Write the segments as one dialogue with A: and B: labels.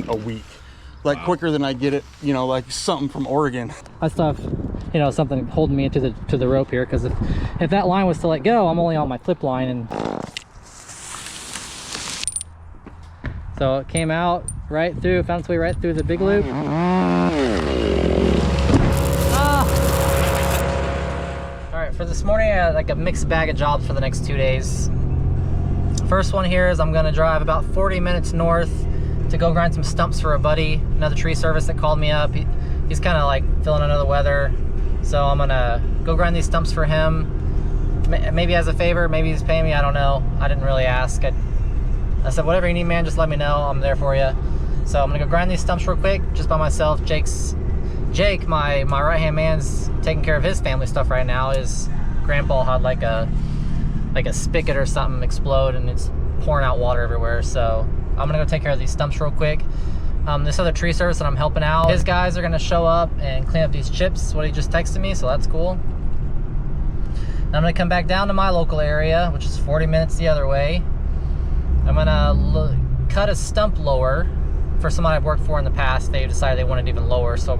A: a week. Like quicker than I get it, you know, like something from Oregon.
B: I still have, you know, something holding me to the rope here, because if that line was to let go, I'm only on my clip line, and so it came out right through, found its way right through the big loop. All right, for this morning, I had like a mixed bag of jobs for the next 2 days. First one here is I'm gonna drive about 40 minutes north to go grind some stumps for a buddy, another tree service that called me up. He's kind of like feeling under the weather, so I'm gonna go grind these stumps for him. Maybe as a favor, maybe he's paying me, I don't know. I didn't really ask. I said, whatever you need, man, just let me know. I'm there for you. So I'm gonna go grind these stumps real quick, just by myself. Jake, my right-hand man's taking care of his family stuff right now. His grandpa had like a spigot or something explode, and it's pouring out water everywhere. So I'm gonna go take care of these stumps real quick. This other tree service that I'm helping out, his guys are gonna show up and clean up these chips, what he just texted me, so that's cool. And I'm gonna come back down to my local area, which is 40 minutes the other way. I'm gonna cut a stump lower for somebody I've worked for in the past. They decided they wanted even lower, so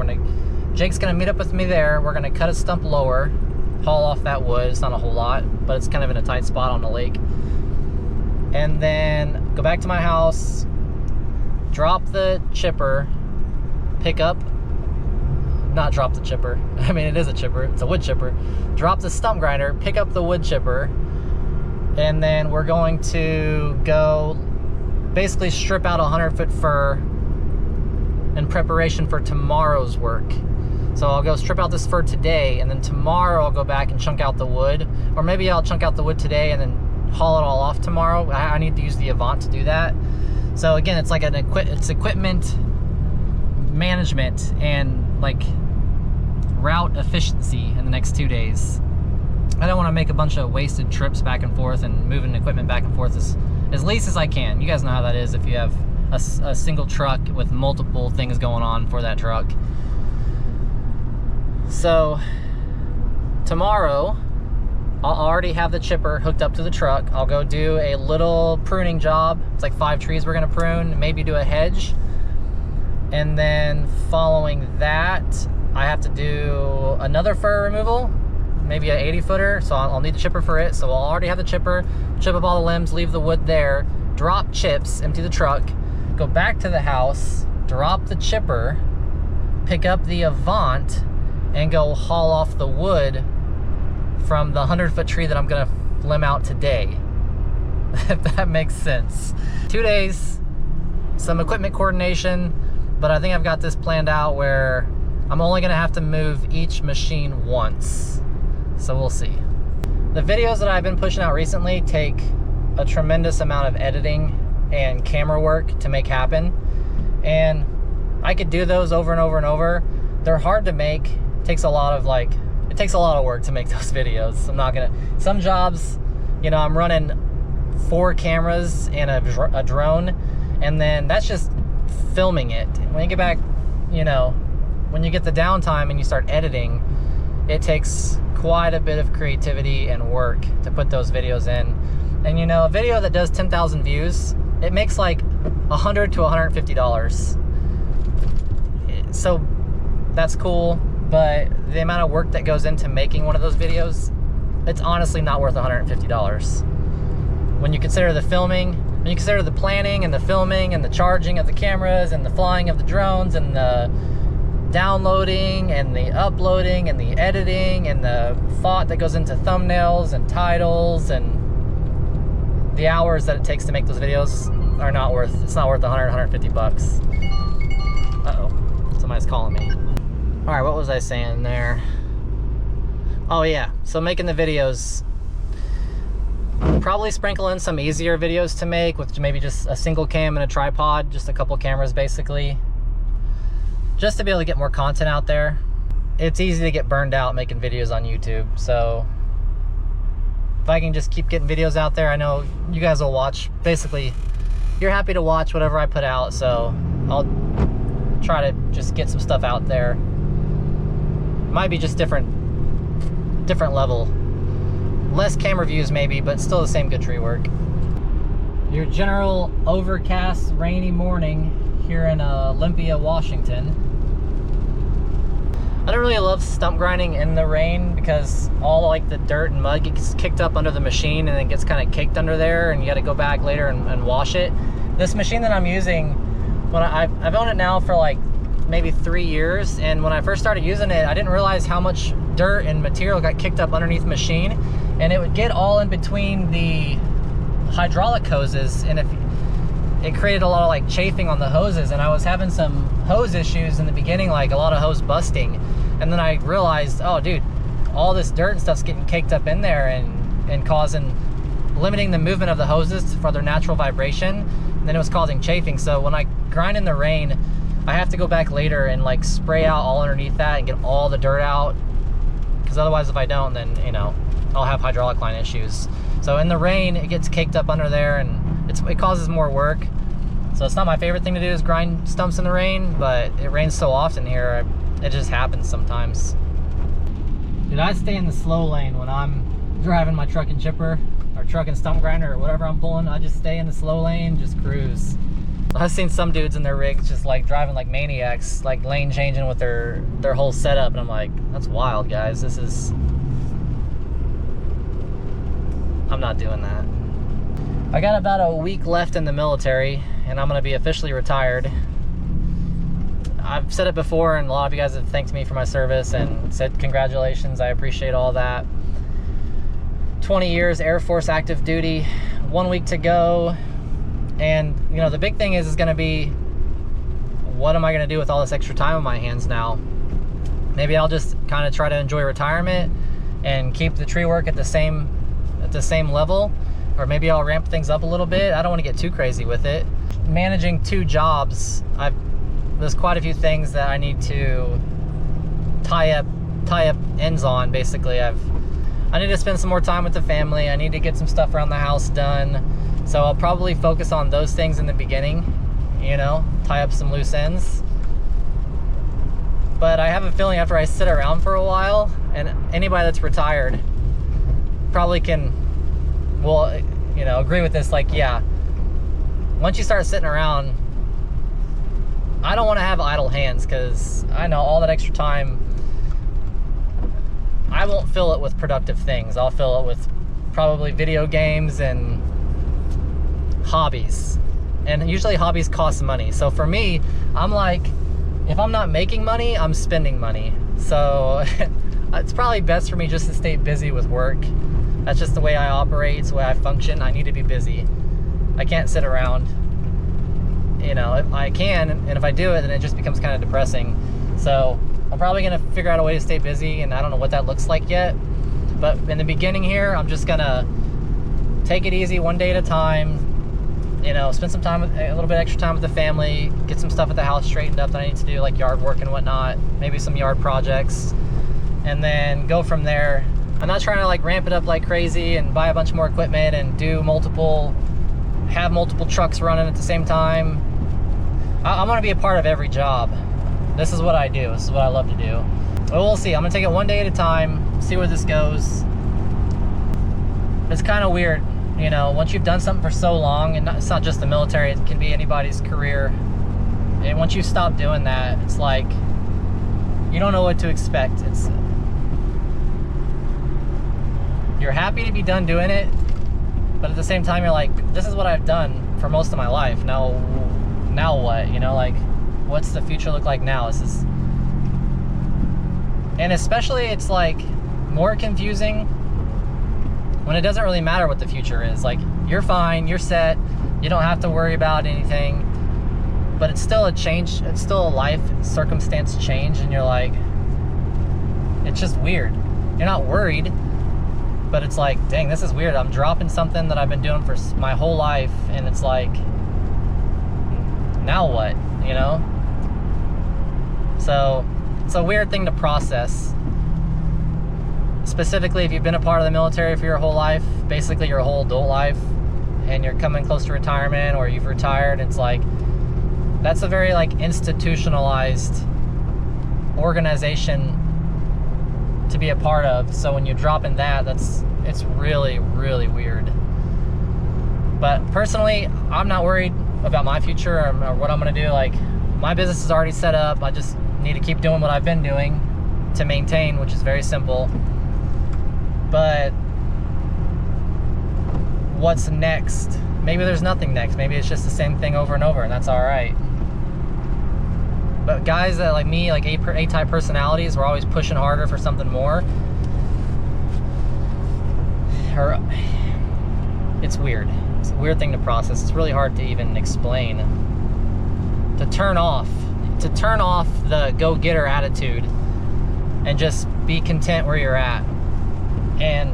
B: Jake's gonna meet up with me there. We're gonna cut a stump lower, haul off that wood. It's not a whole lot, but it's kind of in a tight spot on the lake. And then go back to my house, drop the chipper, not drop the chipper, I mean it is a chipper, it's a wood chipper, drop the stump grinder, pick up the wood chipper, and then we're going to go basically strip out a 100-foot fir in preparation for tomorrow's work. So I'll go strip out this fir today, and then tomorrow I'll go back and chunk out the wood, or maybe I'll chunk out the wood today and then haul it all off tomorrow. I need to use the Avant to do that. So again, it's like it's equipment management and like route efficiency in the next 2 days. I don't want to make a bunch of wasted trips back and forth and moving equipment back and forth as least as I can. You guys know how that is if you have a single truck with multiple things going on for that truck. So tomorrow I'll already have the chipper hooked up to the truck. I'll go do a little pruning job. It's like 5 trees we're gonna prune, maybe do a hedge. And then following that, I have to do another fir removal, maybe an 80-footer, so I'll need the chipper for it. So I'll already have the chipper, chip up all the limbs, leave the wood there, drop chips, empty the truck, go back to the house, drop the chipper, pick up the Avant, and go haul off the wood from the 100-foot tree that I'm gonna limb out today, if that makes sense. 2 days, some equipment coordination, but I think I've got this planned out where I'm only gonna have to move each machine once, so we'll see. The videos that I've been pushing out recently take a tremendous amount of editing and camera work to make happen, and I could do those over and over and over. They're hard to make. It takes a lot of work to make those videos. Some jobs, you know, I'm running 4 cameras and a drone, and then that's just filming it. When you get back, you know, when you get the downtime and you start editing, it takes quite a bit of creativity and work to put those videos in. And you know, a video that does 10,000 views, it makes like $100 to $150. So that's cool, but the amount of work that goes into making one of those videos, it's honestly not worth $150. When you consider the filming, when you consider the planning and the filming and the charging of the cameras and the flying of the drones and the downloading and the uploading and the editing and the thought that goes into thumbnails and titles and the hours that it takes to make those videos are not worth, it's not worth 100, 150 bucks. Uh-oh, somebody's calling me. All right, what was I saying there? Oh yeah, so making the videos, probably sprinkle in some easier videos to make with maybe just a single cam and a tripod, just a couple cameras basically, just to be able to get more content out there. It's easy to get burned out making videos on YouTube, so if I can just keep getting videos out there, I know you guys will watch. Basically, you're happy to watch whatever I put out, so I'll try to just get some stuff out there. Might be just different level. Less camera views maybe, but still the same good tree work. Your general overcast, rainy morning here in Olympia, Washington. I don't really love stump grinding in the rain because all like the dirt and mud gets kicked up under the machine and it gets kind of caked under there, and you got to go back later and wash it. This machine that I'm using, when I've owned it now for like maybe 3 years, and when I first started using it, I didn't realize how much dirt and material got kicked up underneath the machine, and it would get all in between the hydraulic hoses, and if it created a lot of like chafing on the hoses, and I was having some hose issues in the beginning, like a lot of hose busting. And then I realized, oh dude, all this dirt and stuff's getting caked up in there and limiting the movement of the hoses for their natural vibration. And then it was causing chafing. So when I grind in the rain, I have to go back later and like spray out all underneath that and get all the dirt out, because otherwise if I don't, then you know, I'll have hydraulic line issues. So in the rain, it gets caked up under there and it causes more work. So it's not my favorite thing to do is grind stumps in the rain, but it rains so often here, it just happens sometimes. Dude, I stay in the slow lane when I'm driving my truck and chipper, or truck and stump grinder, or whatever I'm pulling. I just stay in the slow lane, just cruise. I've seen some dudes in their rigs just like driving like maniacs, like lane changing with their whole setup, and I'm like, that's wild, guys. I'm not doing that. I got about a week left in the military, and I'm gonna be officially retired. I've said it before, and a lot of you guys have thanked me for my service and said congratulations. I appreciate all that. 20 years Air Force active duty, 1 week to go. And you know, the big thing is gonna be, what am I gonna do with all this extra time on my hands now? Maybe I'll just kind of try to enjoy retirement and keep the tree work at the same level, or maybe I'll ramp things up a little bit. I don't want to get too crazy with it. Managing 2 jobs, there's quite a few things that I need to tie up ends on. Basically, I need to spend some more time with the family. I need to get some stuff around the house done. So I'll probably focus on those things in the beginning, you know, tie up some loose ends. But I have a feeling after I sit around for a while, and anybody that's retired probably can, well, you know, agree with this, like, yeah, once you start sitting around, I don't want to have idle hands, because I know all that extra time, I won't fill it with productive things. I'll fill it with probably video games and hobbies. And usually hobbies cost money. So for me, I'm like, if I'm not making money, I'm spending money. So it's probably best for me just to stay busy with work. That's just the way I operate. It's the way I function. I need to be busy. I can't sit around. You know, if I can, and if I do it, then it just becomes kind of depressing. So I'm probably gonna figure out a way to stay busy, and I don't know what that looks like yet. But in the beginning here, I'm just gonna take it easy, one day at a time. You know, spend some time, a little bit extra time with the family, get some stuff at the house straightened up that I need to do, like yard work and whatnot, maybe some yard projects, and then go from there. I'm not trying to like ramp it up like crazy and buy a bunch more equipment and have multiple trucks running at the same time. I want to be a part of every job. This is what I do. This is what I love to do. But we'll see. I'm gonna take it one day at a time, see where this goes. It's kind of weird, you know, once you've done something for so long, and it's not just the military, it can be anybody's career. And once you stop doing that, it's like, you don't know what to expect. You're happy to be done doing it, but at the same time, you're like, this is what I've done for most of my life. Now what? You know, like, what's the future look like now? And especially, it's like more confusing when it doesn't really matter what the future is. Like, you're fine, you're set, you don't have to worry about anything, but it's still a change, it's still a life circumstance change, and you're like, it's just weird. You're not worried, but it's like, dang, this is weird. I'm dropping something that I've been doing for my whole life, and it's like, now what, you know? So it's a weird thing to process. Specifically, if you've been a part of the military for your whole life, basically your whole adult life, and you're coming close to retirement, or you've retired, it's like, that's a very like institutionalized organization to be a part of. So when you drop in that, it's really, really weird. But personally, I'm not worried about my future or what I'm gonna do. Like, my business is already set up. I just need to keep doing what I've been doing to maintain, which is very simple. But what's next? Maybe there's nothing next. Maybe it's just the same thing over and over, and that's all right. But guys that like me, like A-type personalities, we're always pushing harder for something more. It's weird. It's a weird thing to process. It's really hard to even explain. To turn off the go-getter attitude and just be content where you're at. And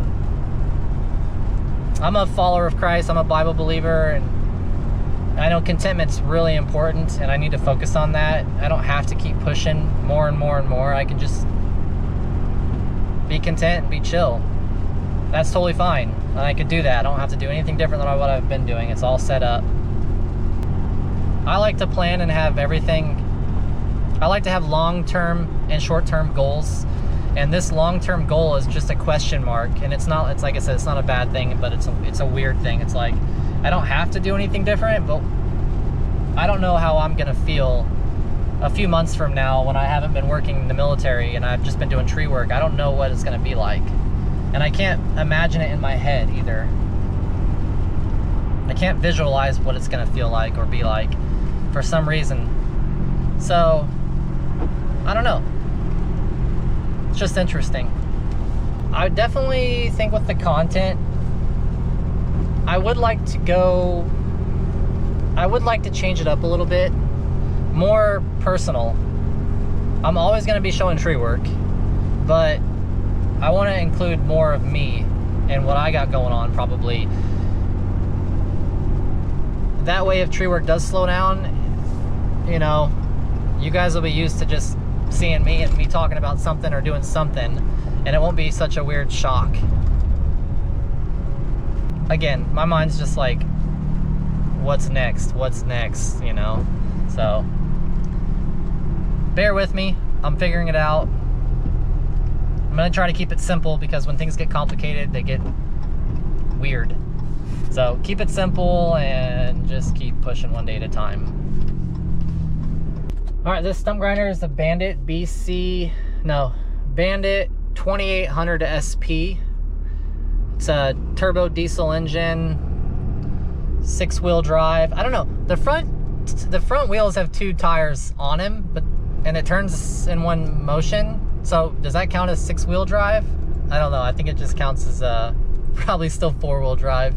B: I'm a follower of Christ. I'm a Bible believer, and I know contentment's really important, and I need to focus on that. I don't have to keep pushing more and more and more. I can just be content and be chill. That's totally fine. And I could do that. I don't have to do anything different than what I've been doing. It's all set up. I like to plan and have everything. I like to have long-term and short-term goals. And this long-term goal is just a question mark. And it's like I said, it's not a bad thing, but it's a weird thing. It's like, I don't have to do anything different, but I don't know how I'm gonna feel a few months from now when I haven't been working in the military and I've just been doing tree work. I don't know what it's gonna be like. And I can't imagine it in my head either. I can't visualize what it's gonna feel like or be like for some reason. So, I don't know. It's just interesting. I definitely think with the content, I would like to change it up a little bit. More personal. I'm always gonna be showing tree work, but I want to include more of me and what I got going on, probably. That way, if tree work does slow down, you know, you guys will be used to just seeing me and me talking about something or doing something, and it won't be such a weird shock. Again, my mind's just like, what's next, you know? So, bear with me. I'm figuring it out. I'm gonna try to keep it simple, because when things get complicated, they get weird. So keep it simple and just keep pushing one day at a time. All right, this stump grinder is the Bandit Bandit 2800 SP. It's a turbo diesel engine, 6-wheel drive. I don't know, the front wheels have 2 tires on them, and it turns in one motion. So does that count as 6-wheel drive? I don't know. I think it just counts as probably still 4-wheel drive,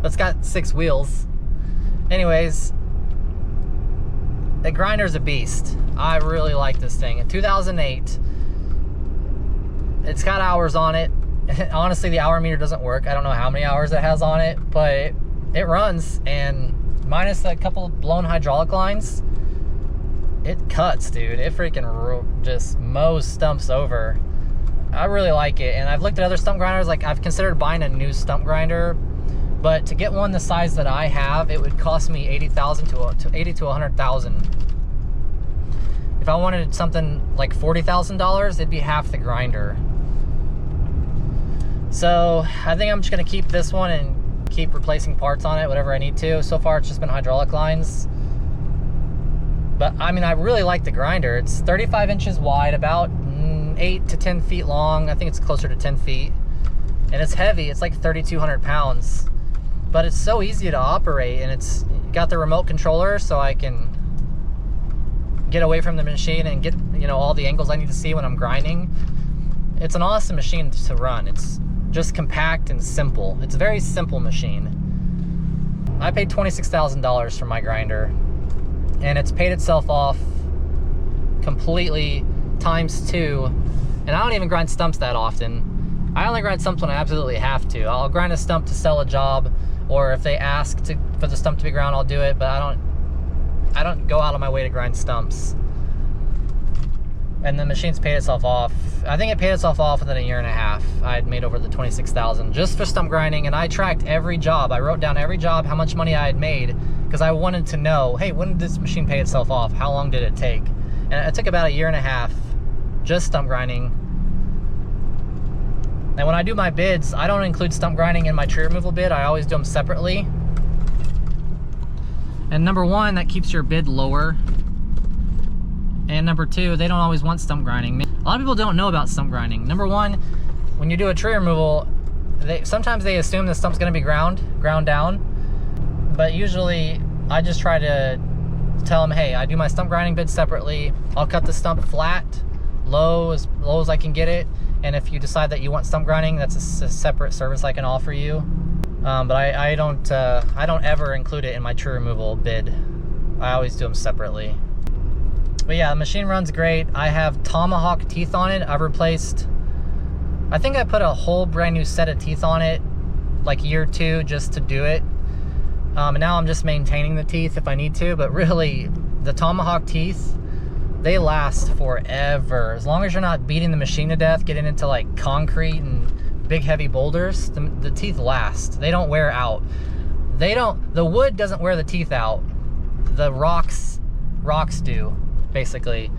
B: but it's got 6 wheels. Anyways, the grinder's a beast. I really like this thing. In 2008, it's got hours on it. Honestly, the hour meter doesn't work. I don't know how many hours it has on it, but it runs, and minus a couple blown hydraulic lines, it cuts, dude. It freaking just mows stumps over. I really like it, and I've looked at other stump grinders. Like, I've considered buying a new stump grinder, but to get one the size that I have, it would cost me $80,000 to $100,000. If I wanted something like $40,000, it'd be half the grinder. So I think I'm just gonna keep this one and keep replacing parts on it, whatever I need to. So far, it's just been hydraulic lines. But I mean, I really like the grinder. It's 35 inches wide, about 8 to 10 feet long. I think it's closer to 10 feet. And it's heavy. It's like 3,200 pounds. But it's so easy to operate, and it's got the remote controller, so I can get away from the machine and get, you know, all the angles I need to see when I'm grinding. It's an awesome machine to run. It's just compact and simple. It's a very simple machine. I paid $26,000 for my grinder, and it's paid itself off completely #2. And I don't even grind stumps that often. I only grind stumps when I absolutely have to. I'll grind a stump to sell a job, or if they ask for the stump to be ground, I'll do it, but I don't go out of my way to grind stumps. And the machine's paid itself off. I think it paid itself off within a year and a half. I had made over the $26,000 just for stump grinding, and I tracked every job. I wrote down every job, how much money I had made, because I wanted to know, hey, when did this machine pay itself off? How long did it take? And it took about a year and a half, just stump grinding. And when I do my bids, I don't include stump grinding in my tree removal bid. I always do them separately. And number one, that keeps your bid lower. And number two, they don't always want stump grinding. A lot of people don't know about stump grinding. Number one, when you do a tree removal, sometimes they assume the stump's gonna be ground down. But usually, I just try to tell them, hey, I do my stump grinding bid separately. I'll cut the stump flat, low as I can get it. And if you decide that you want stump grinding, that's a separate service I can offer you. But I don't ever include it in my tree removal bid. I always do them separately. But yeah, the machine runs great. I have tomahawk teeth on it. I've replaced, I think I put a whole brand new set of teeth on it like year 2 just to do it. And now I'm just maintaining the teeth if I need to, but really the tomahawk teeth, they last forever. As long as you're not beating the machine to death, getting into like concrete and big heavy boulders, the teeth last. They don't wear out. The wood doesn't wear the teeth out. The rocks do, basically.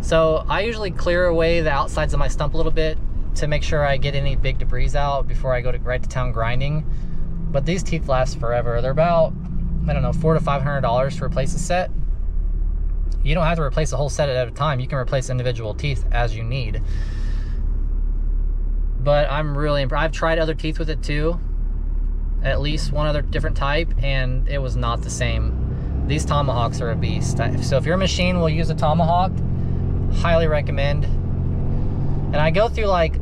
B: So I usually clear away the outsides of my stump a little bit to make sure I get any big debris out before I go right to town grinding. But these teeth last forever. They're about, I don't know, $400 to $500 to replace a set. You don't have to replace a whole set at a time. You can replace individual teeth as you need. But I'm really impressed. I've tried other teeth with it too. At least one other different type, and it was not the same. These tomahawks are a beast. So if your machine will use a tomahawk, highly recommend. And I go through like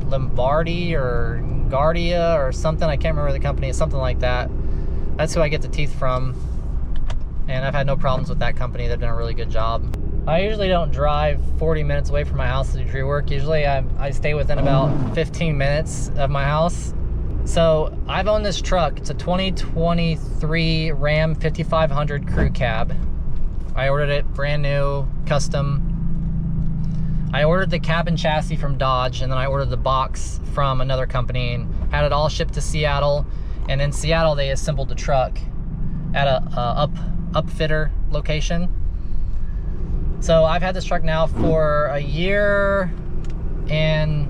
B: Lombardi or Guardia or something. I can't remember the company. It's something like that. That's who I get the teeth from. And I've had no problems with that company. They've done a really good job. I usually don't drive 40 minutes away from my house to do tree work. Usually I stay within about 15 minutes of my house. So I've owned this truck. It's a 2023 Ram 5500 crew cab. I ordered it brand new, custom. I ordered the cab and chassis from Dodge, and then I ordered the box from another company and had it all shipped to Seattle. And in Seattle, they assembled the truck at a upfitter location. So I've had this truck now for a year and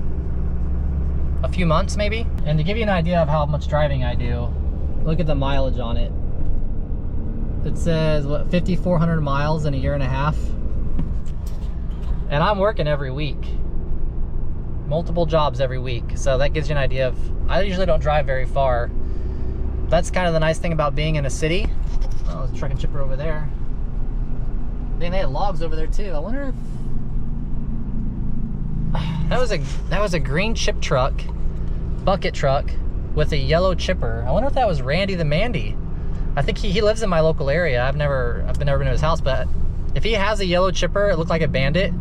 B: a few months maybe. And to give you an idea of how much driving I do, look at the mileage on it. It says, what, 5,400 miles in a year and a half. And I'm working every week. Multiple jobs every week. So that gives you an idea of, I usually don't drive very far. That's kind of the nice thing about being in a city. Oh, there's a truck and chipper over there. Dang, they had logs over there too. I wonder if that was a green chip truck, bucket truck with a yellow chipper. I wonder if that was Randy the Mandy. I think he lives in my local area. I've never been to his house, but if he has a yellow chipper, it looked like a Bandit.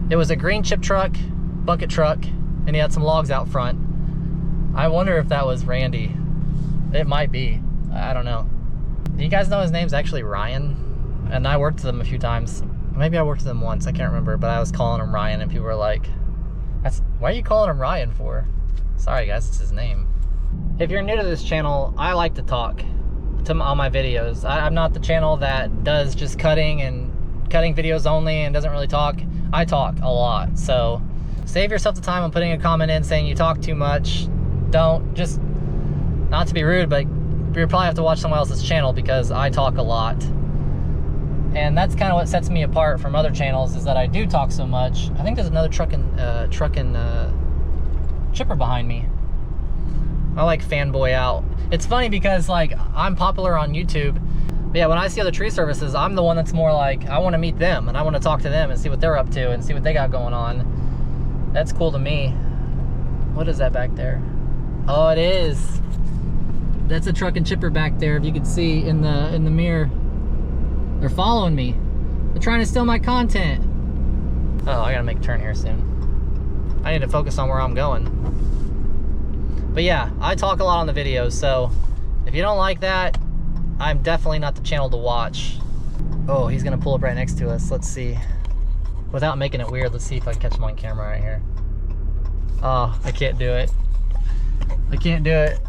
B: It was a green chip truck, bucket truck, and he had some logs out front. I wonder if that was Randy. It might be. I don't know. Do you guys know his name's actually Ryan? And I worked with him a few times. Maybe I worked with him once, I can't remember, but I was calling him Ryan and people were like, why are you calling him Ryan for? Sorry guys, it's his name. If you're new to this channel, I like to talk on my videos. I'm not the channel that does just cutting videos only and doesn't really talk. I talk a lot, so save yourself the time on putting a comment in saying you talk too much. Don't, just, not to be rude, but you'll probably have to watch someone else's channel because I talk a lot. And that's kind of what sets me apart from other channels, is that I do talk so much. I think there's another truck and chipper behind me. I like fanboy out. It's funny because like I'm popular on YouTube, but yeah, when I see other tree services, I'm the one that's more like, I want to meet them and I want to talk to them and see what they're up to and see what they got going on. That's cool to me. What is that back there? Oh, it is. That's a truck and chipper back there. If you could see in the mirror. They're following me. They're trying to steal my content. Oh, I gotta make a turn here soon. I need to focus on where I'm going. But yeah, I talk a lot on the videos, so if you don't like that, I'm definitely not the channel to watch. Oh, he's gonna pull up right next to us. Let's see. Without making it weird, let's see if I can catch him on camera right here. Oh, I can't do it. I can't do it.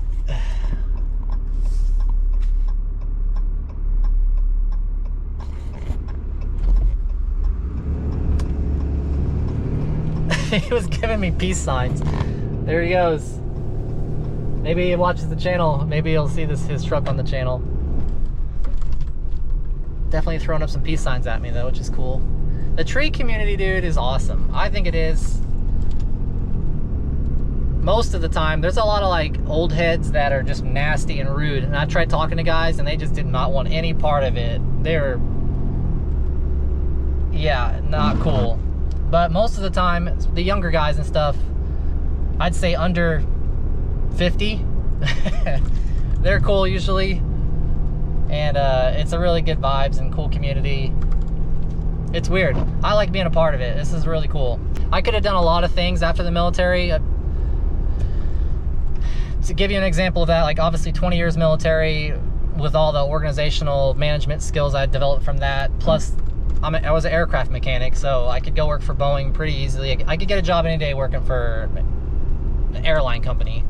B: He was giving me peace signs. There he goes. Maybe he watches the channel. Maybe he'll see his truck on the channel. definitely throwing up some peace signs at me though, which is cool. The tree community, dude, is awesome. I think it is. Most of the time, there's a lot of like old heads that are just nasty and rude. And I tried talking to guys and they just did not want any part of it. They're, yeah, not cool. But most of the time, the younger guys and stuff, I'd say under 50, they're cool usually. And it's a really good vibes and cool community. It's weird. I like being a part of it. This is really cool. I could have done a lot of things after the military. To give you an example of that, like obviously 20 years military with all the organizational management skills I developed from that. Plus, I was an aircraft mechanic, so I could go work for Boeing pretty easily. I could get a job any day working for an airline company.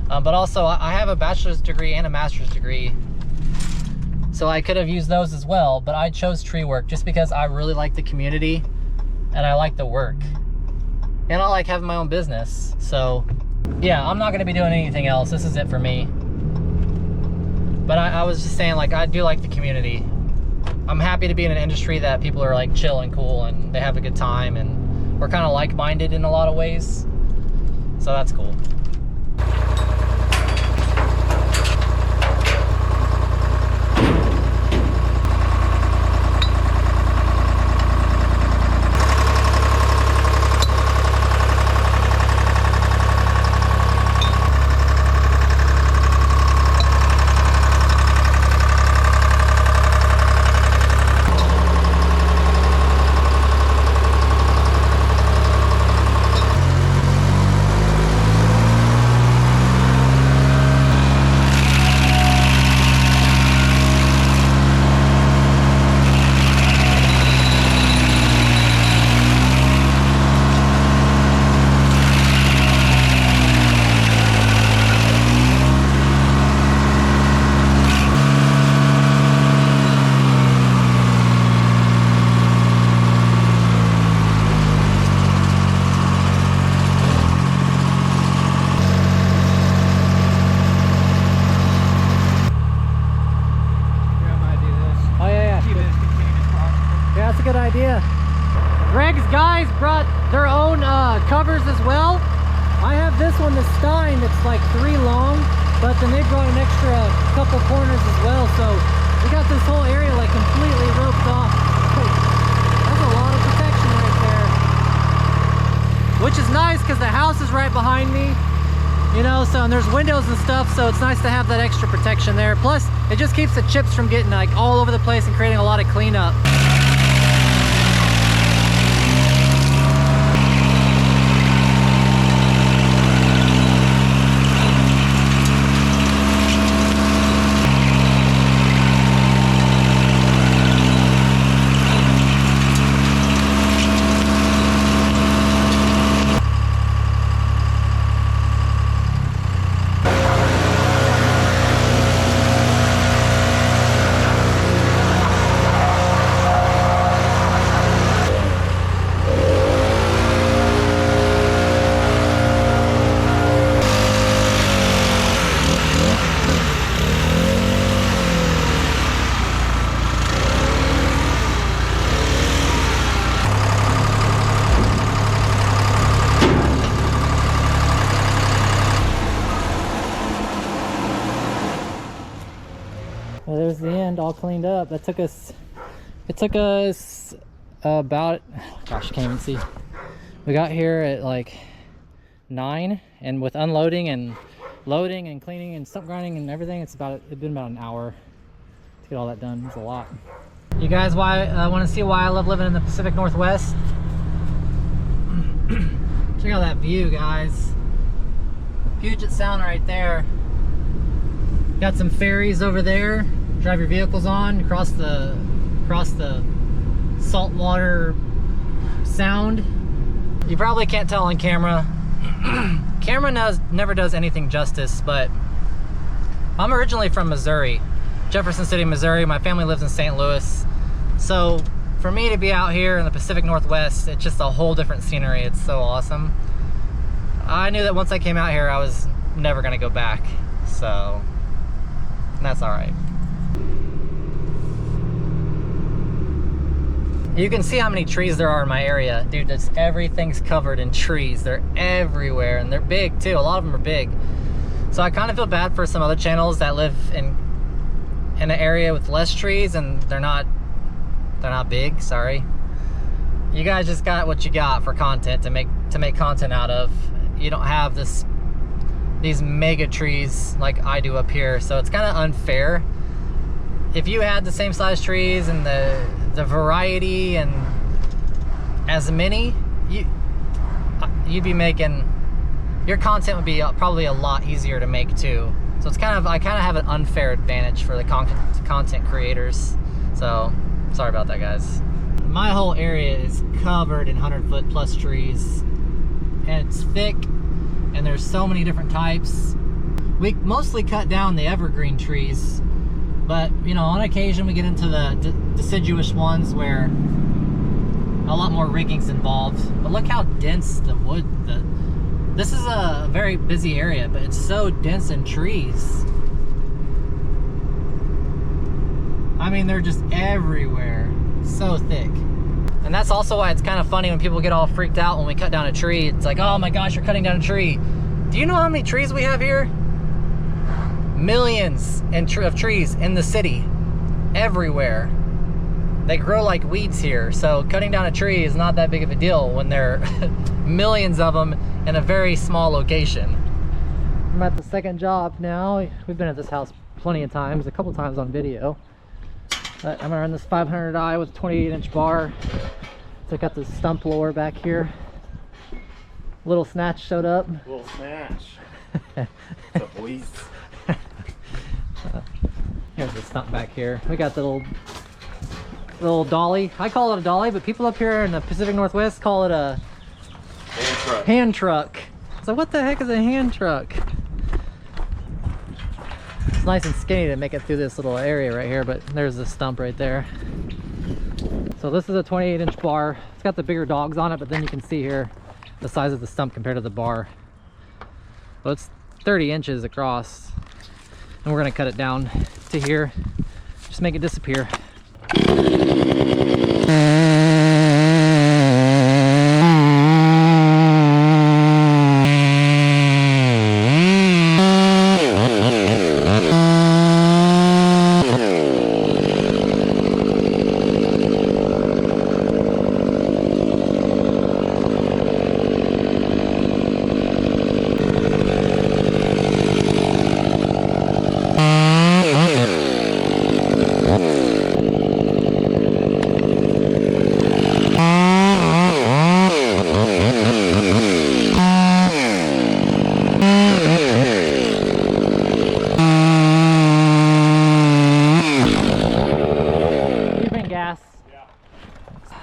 B: But also, I have a bachelor's degree and a master's degree, so I could have used those as well. But I chose tree work just because I really like the community and I like the work. And I like having my own business, so yeah, I'm not going to be doing anything else. This is it for me. But I was just saying, like, I do like the community. I'm happy to be in an industry that people are like chill and cool and they have a good time, and we're kind of like-minded in a lot of ways. So that's cool. Good idea. Greg's guys brought their own covers as well. I have this one, the Stein, that's like 3 long, but then they brought an extra couple corners as well. So we got this whole area like completely roped off. That's a lot of protection right there. Which is nice because the house is right behind me, you know, so and there's windows and stuff, so it's nice to have that extra protection there. Plus, it just keeps the chips from getting like all over the place and creating a lot of cleanup. Well, there's the end, all cleaned up. It took us about, gosh, I can't even see. We got here at like 9, and with unloading and loading and cleaning and stump grinding and everything, it's been about an hour to get all that done. It's a lot. You guys want to see why I love living in the Pacific Northwest? Check out that view, guys. Puget Sound right there. Got some ferries over there. Drive your vehicles on across the saltwater sound. You probably can't tell on camera. Camera never does anything justice, but I'm originally from Missouri, Jefferson City, Missouri. My family lives in St. Louis. So for me to be out here in the Pacific Northwest, it's just a whole different scenery. It's so awesome. I knew that once I came out here, I was never gonna go back. So that's all right. You can see how many trees there are in my area. Dude, everything's covered in trees. They're everywhere, and they're big too. A lot of them are big. So I kind of feel bad for some other channels that live in an area with less trees, and they're not big, sorry. You guys just got what you got for content to make content out of. You don't have these mega trees like I do up here, so it's kind of unfair. If you had the same size trees and the variety and as many, you'd be making, your content would be probably a lot easier to make too. So it's I kind of have an unfair advantage for the content creators. So sorry about that, guys. My whole area is covered in 100-foot plus trees, and it's thick, and there's so many different types. We mostly cut down the evergreen trees, but you know, on occasion we get into the deciduous ones where a lot more rigging's involved. But look how dense the wood, this is a very busy area, but it's so dense in trees. I mean, they're just everywhere, so thick. And that's also why it's kind of funny when people get all freaked out when we cut down a tree. It's like, oh my gosh, you're cutting down a tree. Do you know how many trees we have here? Millions of trees in the city, everywhere. They grow like weeds here, so cutting down a tree is not that big of a deal when there are millions of them in a very small location. I'm at the second job now. We've been at this house plenty of times, a couple times on video. But I'm gonna run this 500i with a 28-inch bar. So I got the stump lower back here. Little Snatch showed up.
C: Little Snatch. The boys.
B: Here's the stump back here. We got the little dolly. I call it a dolly, but people up here in the Pacific Northwest call it a hand truck. So what the heck is a hand truck? It's nice and skinny to make it through this little area right here, but there's the stump right there. So this is a 28-inch bar. It's got the bigger dogs on it, but then you can see here the size of the stump compared to the bar. Well, it's 30 inches across, and we're gonna cut it down to here, just make it disappear.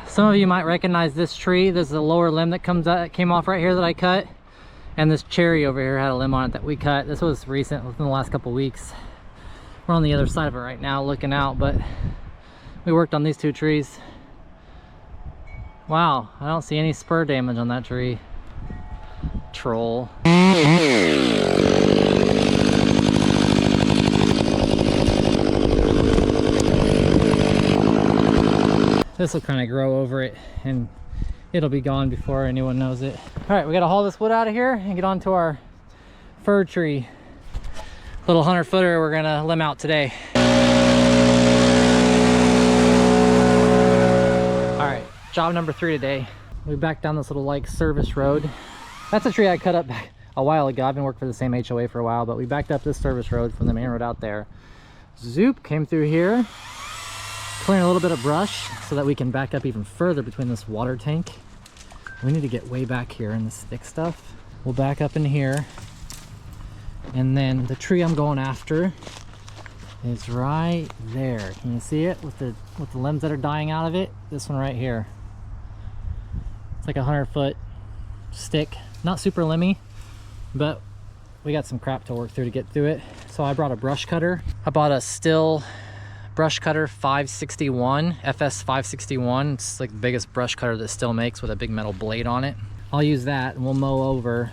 B: Some of you might recognize this tree. This is a lower limb that came off right here that I cut, and this cherry over here had a limb on it that we cut. This was recent, within the last couple weeks. We're on the other side of it right now looking out, but we worked on these two trees. Wow, I don't see any spur damage on that tree. Troll. This will kind of grow over it and it'll be gone before anyone knows it. All right, we got to haul this wood out of here and get on to our fir tree. Little 100-footer we're gonna limb out today. All right, job number 3 today. We backed down this little like service road. That's a tree I cut up a while ago. I've been working for the same HOA for a while, but we backed up this service road from the main road out there. Zoop, came through here, clearing a little bit of brush so that we can back up even further between this water tank. We need to get way back here in this thick stuff. We'll back up in here, and then the tree I'm going after is right there. Can you see it with the limbs that are dying out of it? This one right here. It's like a 100-foot stick, not super limby, but we got some crap to work through to get through it. So I brought a brush cutter. I bought a Stihl brush cutter 561, FS 561. It's like the biggest brush cutter that Stihl makes with a big metal blade on it. I'll use that and we'll mow over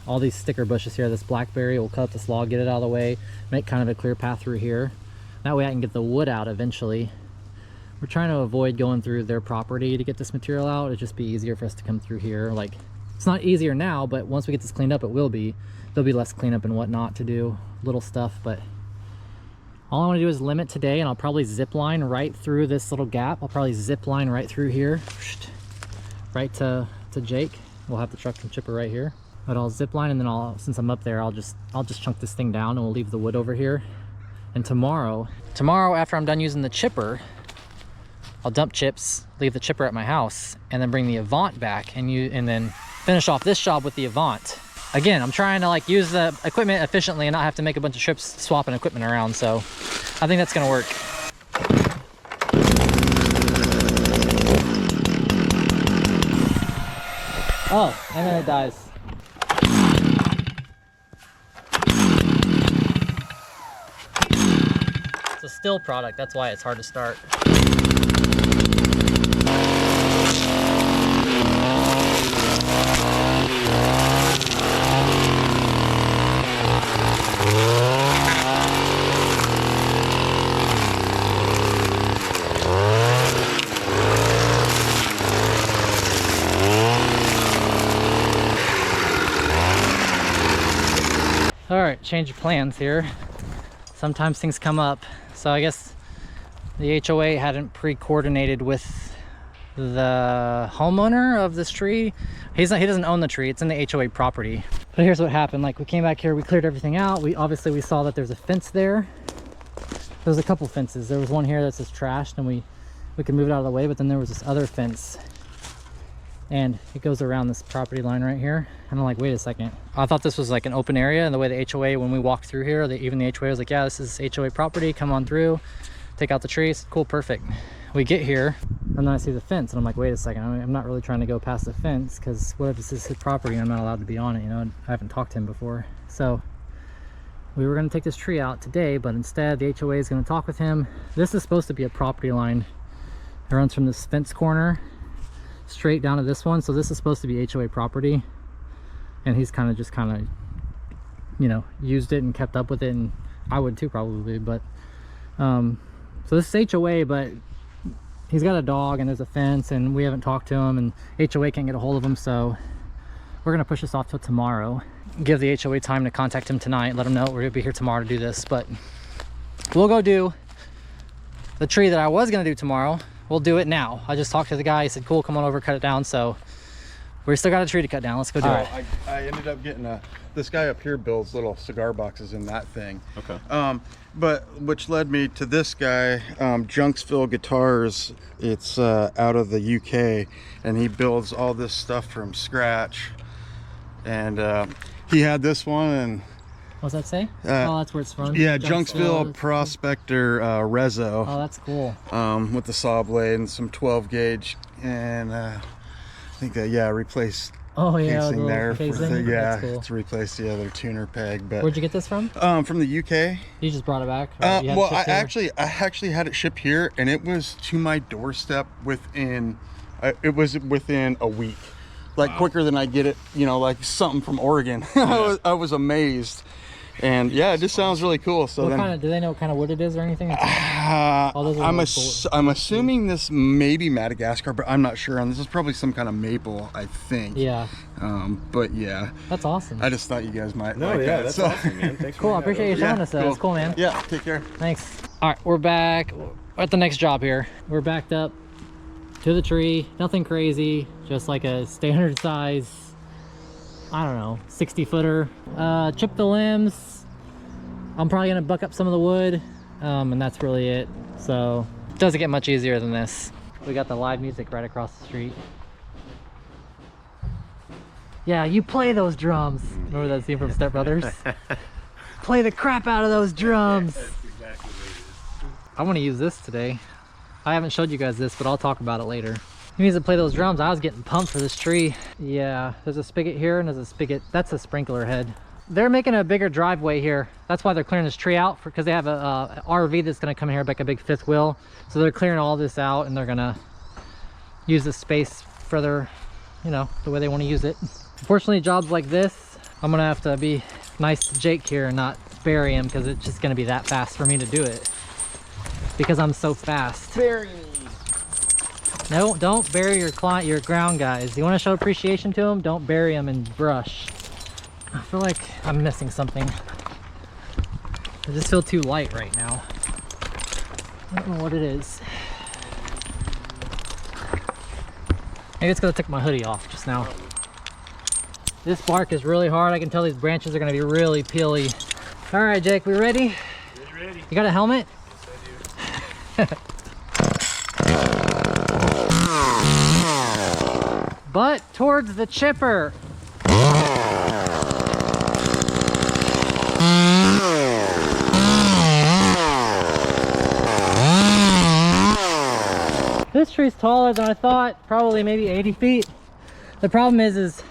B: all these sticker bushes here. This blackberry, we'll cut up this log, get it out of the way, make kind of a clear path through here. That way I can get the wood out eventually We're trying to avoid going through their property to get this material out. It'd just be easier for us to come through here. Like, it's not easier now, but once we get this cleaned up, it will be. There'll be less cleanup and whatnot to do, little stuff, but all I want to do is limit today, and I'll probably zip line right through this little gap. I'll probably zip line right through here, right to Jake. We'll have the truck and chipper right here. But I'll zip line, and then since I'm up there, I'll just chunk this thing down, and we'll leave the wood over here. And tomorrow after I'm done using the chipper, I'll dump chips, leave the chipper at my house, and then bring the Avant back and then finish off this job with the Avant. Again, I'm trying to like use the equipment efficiently and not have to make a bunch of trips swapping equipment around, so I think that's gonna work. Oh, and then it dies. It's a still product, that's why it's hard to start. All right, change of plans here. Sometimes things come up. So I guess the HOA hadn't pre-coordinated with the homeowner of this tree. He doesn't own the tree, it's in the HOA property. But here's what happened. Like, we came back here, we cleared everything out. We saw that there's a fence there. There's a couple fences. There was one here that says trashed, and we could move it out of the way, but then there was this other fence. And it goes around this property line right here. And I'm like, wait a second. I thought this was like an open area, and the way the HOA, when we walked through here, even the HOA was like, yeah, this is HOA property, come on through, take out the trees. Cool, perfect. We get here, and then I see the fence, and I'm like, wait a second, I'm not really trying to go past the fence, because what if this is his property and I'm not allowed to be on it, you know? I haven't talked to him before. So we were gonna take this tree out today, but instead the HOA is gonna talk with him. This is supposed to be a property line. It runs from this fence corner straight down to this one, so this is supposed to be HOA property, and he's kind of you know, used it and kept up with it, and I would too probably. But so this is HOA, but he's got a dog and there's a fence, and we haven't talked to him, and HOA can't get a hold of him, so we're gonna push this off till tomorrow. Give the HOA time to contact him tonight, let him know we're gonna be here tomorrow to do this. But we'll go do the tree that I was gonna do tomorrow. We'll do it now. I just talked to the guy. He said, cool, come on over, cut it down. So we still got a tree to cut down. Let's go do it.
A: I ended up getting this guy up here builds little cigar boxes in that thing.
C: Okay.
A: But which led me to this guy, Junksville Guitars. It's out of the UK, and he builds all this stuff from scratch. And he had this one, and
B: what's that say? Oh, that's where it's from.
A: Yeah, Junksville Prospector Rezo.
B: Oh, that's cool.
A: With the saw blade and some 12 gauge, and I think that replaced casing there for to replace the other tuner peg. But
B: where'd you get this from?
A: From the UK.
B: You just brought it back?
A: Well, I actually had it shipped here, and it was to my doorstep within a week. Like, quicker than I get it, you know, like something from Oregon. I was amazed. And yeah, it just sounds really cool. So
B: do they know what kind of wood it is or anything?
A: I'm assuming this may be Madagascar, but I'm not sure. And this is probably some kind of maple, I think.
B: Yeah.
A: But yeah.
B: That's awesome.
A: I just thought you guys might.
C: That's awesome, man. Thanks.
B: Cool. I appreciate you showing us that. Cool. That's cool, man.
A: Yeah. Take care.
B: Thanks. All right, we're back. We're at the next job here. We're backed up to the tree. Nothing crazy. Just like a standard size, I don't know, 60 footer. Chip the limbs. I'm probably gonna buck up some of the wood, and that's really it. So it doesn't get much easier than this. We got the live music right across the street. Yeah, you play those drums. Remember that scene from Step Brothers? Play the crap out of those drums.
C: That's exactly what it is.
B: I want to use this today. I haven't showed you guys this, but I'll talk about it later. He needs to play those drums. I was getting pumped for this tree. Yeah, there's a spigot here, and there's a spigot. That's a sprinkler head. They're making a bigger driveway here. That's why they're clearing this tree out, because they have a RV that's going to come here, like a big fifth wheel. So they're clearing all this out, and they're going to use this space for their, you know, the way they want to use it. Unfortunately, jobs like this, I'm going to have to be nice to Jake here and not bury him, because it's just going to be that fast for me to do it. Because I'm so fast.
C: Bury me.
B: No, don't bury your ground guys. You want to show appreciation to them? Don't bury them in brush. I feel like I'm missing something. I just feel too light right now. I don't know what it is. Maybe it's because I took my hoodie off just now. This bark is really hard. I can tell these branches are going to be really peely. All right, Jake, we ready?
C: Ready?
B: You got a helmet?
C: Yes, I do.
B: Butt towards the chipper. This tree's taller than I thought, probably maybe 80 feet. The problem is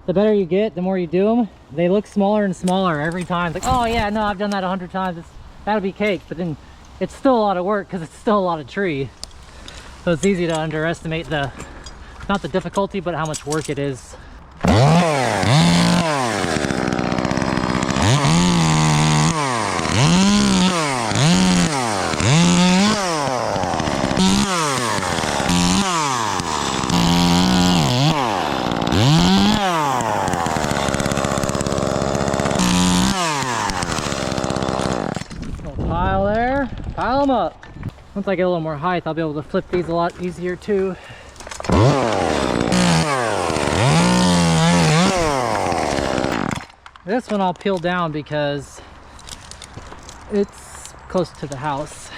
B: the better you get, the more you do them, they look smaller and smaller every time. It's like, oh yeah, no, I've done that 100 times. That'll be cake, but then it's still a lot of work because it's still a lot of tree. So it's easy to underestimate not the difficulty, but how much work it is. Pile there, pile them up. Once I get a little more height, I'll be able to flip these a lot easier too. This one I'll peel down because it's close to the house.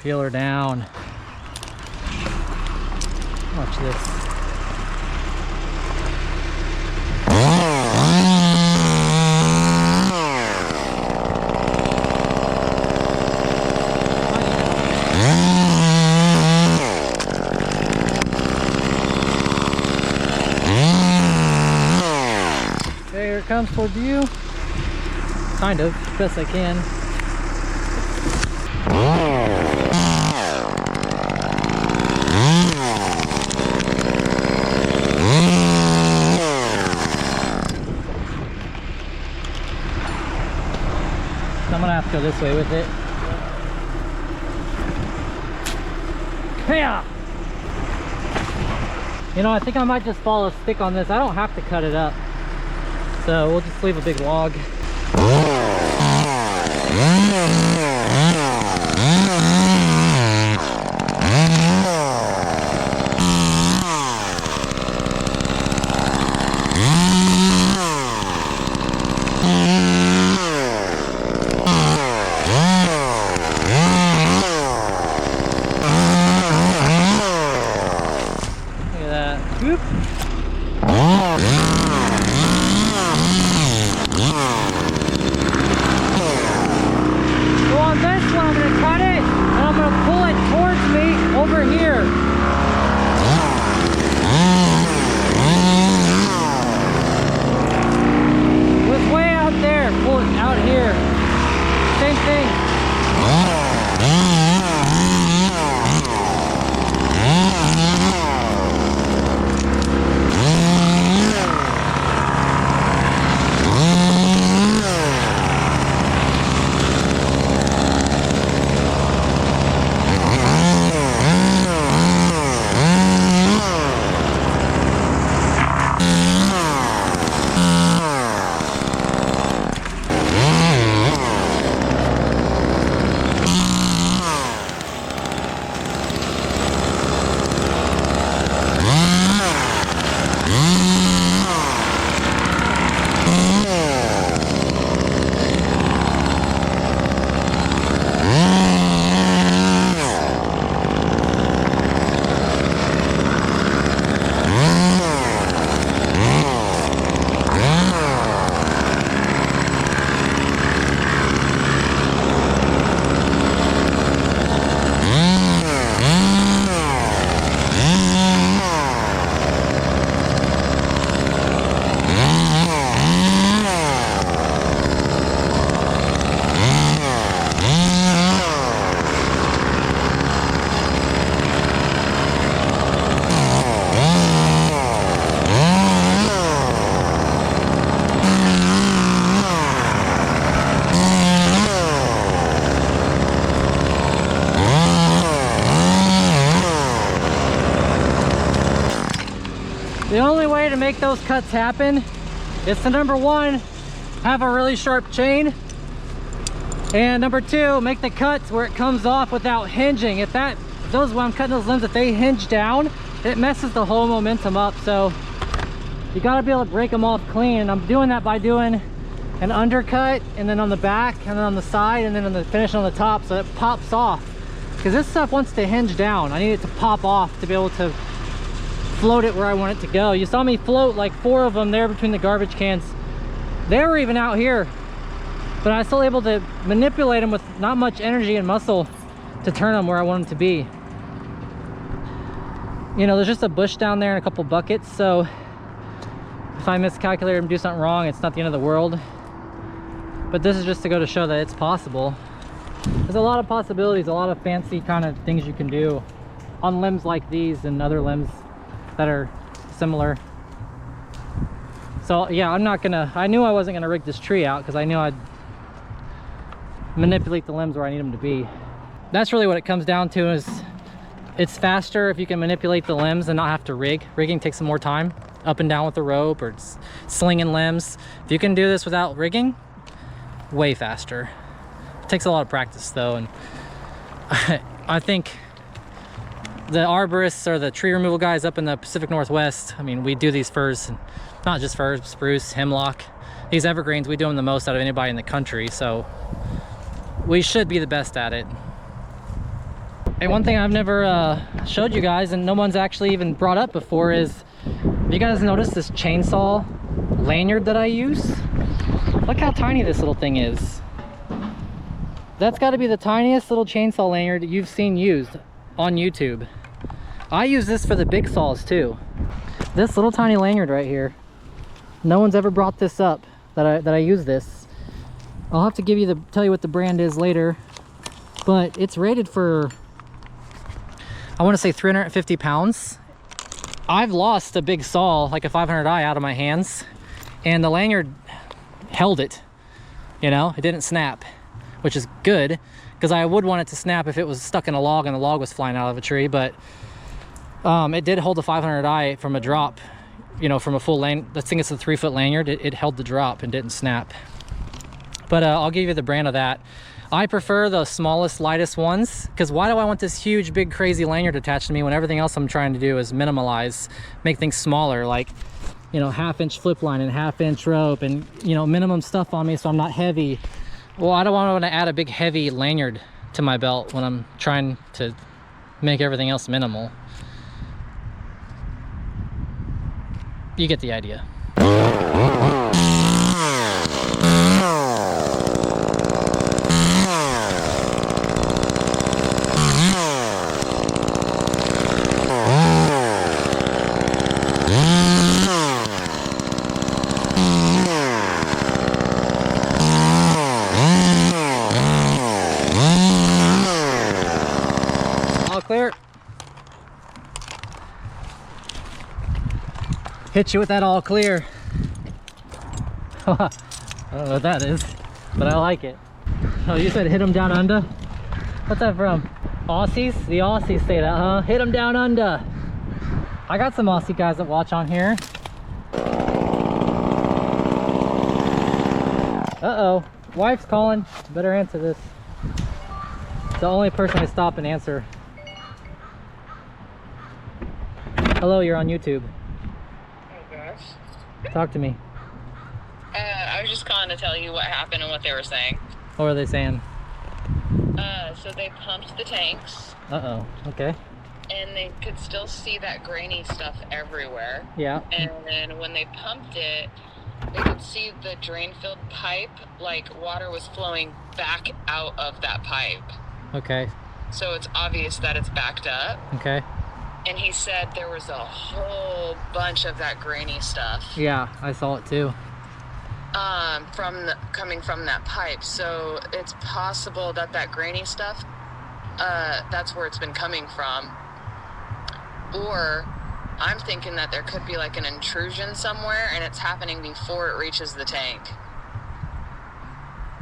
B: Peel her down. Watch this. Comes towards you, kind of, best I can. I'm gonna have to go this way with it. Yeah. You know, I think I might just follow a stick on this. I don't have to cut it up. So we'll just leave a big log. Look at that. Whoop. Over here. It's way out there. Pull it out here. Same thing. The only way to make those cuts happen is to, number one, have a really sharp chain, and number two, make the cuts where it comes off without hinging. If those, when I'm cutting those limbs, if they hinge down, it messes the whole momentum up. So you gotta be able to break them off clean. And I'm doing that by doing an undercut, and then on the back, and then on the side, and then on the finish on the top, so it pops off. Because this stuff wants to hinge down. I need it to pop off to be able to float it where I want it to go. You saw me float like 4 of them there between the garbage cans. They were even out here, but I was still able to manipulate them with not much energy and muscle to turn them where I want them to be. You know, there's just a bush down there and a couple buckets, so if I miscalculate and do something wrong, it's not the end of the world. But this is just to go to show that it's possible. There's a lot of possibilities, a lot of fancy kind of things you can do on limbs like these and other limbs that are similar. So yeah, I knew I wasn't gonna rig this tree out because I knew I'd manipulate the limbs where I need them to be. That's really what it comes down to, is it's faster if you can manipulate the limbs and not have to rig. Rigging takes some more time, up and down with the rope or slinging limbs. If you can do this without rigging, way faster. It takes a lot of practice though, and I think the arborists or the tree removal guys up in the Pacific Northwest, I mean, we do these firs, and not just firs, spruce, hemlock, these evergreens, we do them the most out of anybody in the country, so we should be the best at it. And one thing I've never showed you guys, and no one's actually even brought up before, is, have you guys noticed this chainsaw lanyard that I use? Look how tiny this little thing is. That's got to be the tiniest little chainsaw lanyard you've seen used on YouTube. I use this for the big saws too. This little tiny lanyard right here. No one's ever brought this up that I use this. I'll have to tell you what the brand is later, but it's rated for, I want to say 350 pounds. I've lost a big saw, like a 500i, out of my hands, and the lanyard held it. You know, it didn't snap, which is good, because I would want it to snap if it was stuck in a log and the log was flying out of a tree, but it did hold a 500i from a drop, you know, from a full lane. I think it's a 3-foot lanyard. It held the drop and didn't snap. But I'll give you the brand of that. I prefer the smallest, lightest ones, because why do I want this huge, big, crazy lanyard attached to me when everything else I'm trying to do is minimalize, make things smaller, like, you know, 1/2-inch flip line and 1/2-inch rope and, you know, minimum stuff on me so I'm not heavy. Well, I don't want to add a big, heavy lanyard to my belt when I'm trying to make everything else minimal. You get the idea. Clear. Hit you with that all clear. I don't know what that is, but I like it. Oh, you said hit them down under? What's that from? Aussies? The Aussies say that, huh? Hit them down under. I got some Aussie guys that watch on here. Uh-oh, wife's calling. Better answer this. It's the only person I stop and answer. Hello, you're on YouTube.
D: Oh gosh.
B: Talk to me.
D: I was just calling to tell you what happened and what they were saying.
B: What were they saying?
D: So they pumped the tanks.
B: Uh-oh, okay.
D: And they could still see that grainy stuff everywhere.
B: Yeah.
D: And then when they pumped it, they could see the drain-filled pipe, like water was flowing back out of that pipe.
B: Okay.
D: So it's obvious that it's backed up.
B: Okay.
D: And he said there was a whole bunch of that grainy stuff.
B: Yeah, I saw it too.
D: Coming from that pipe. So it's possible that that grainy stuff, that's where it's been coming from. Or I'm thinking that there could be like an intrusion somewhere and it's happening before it reaches the tank.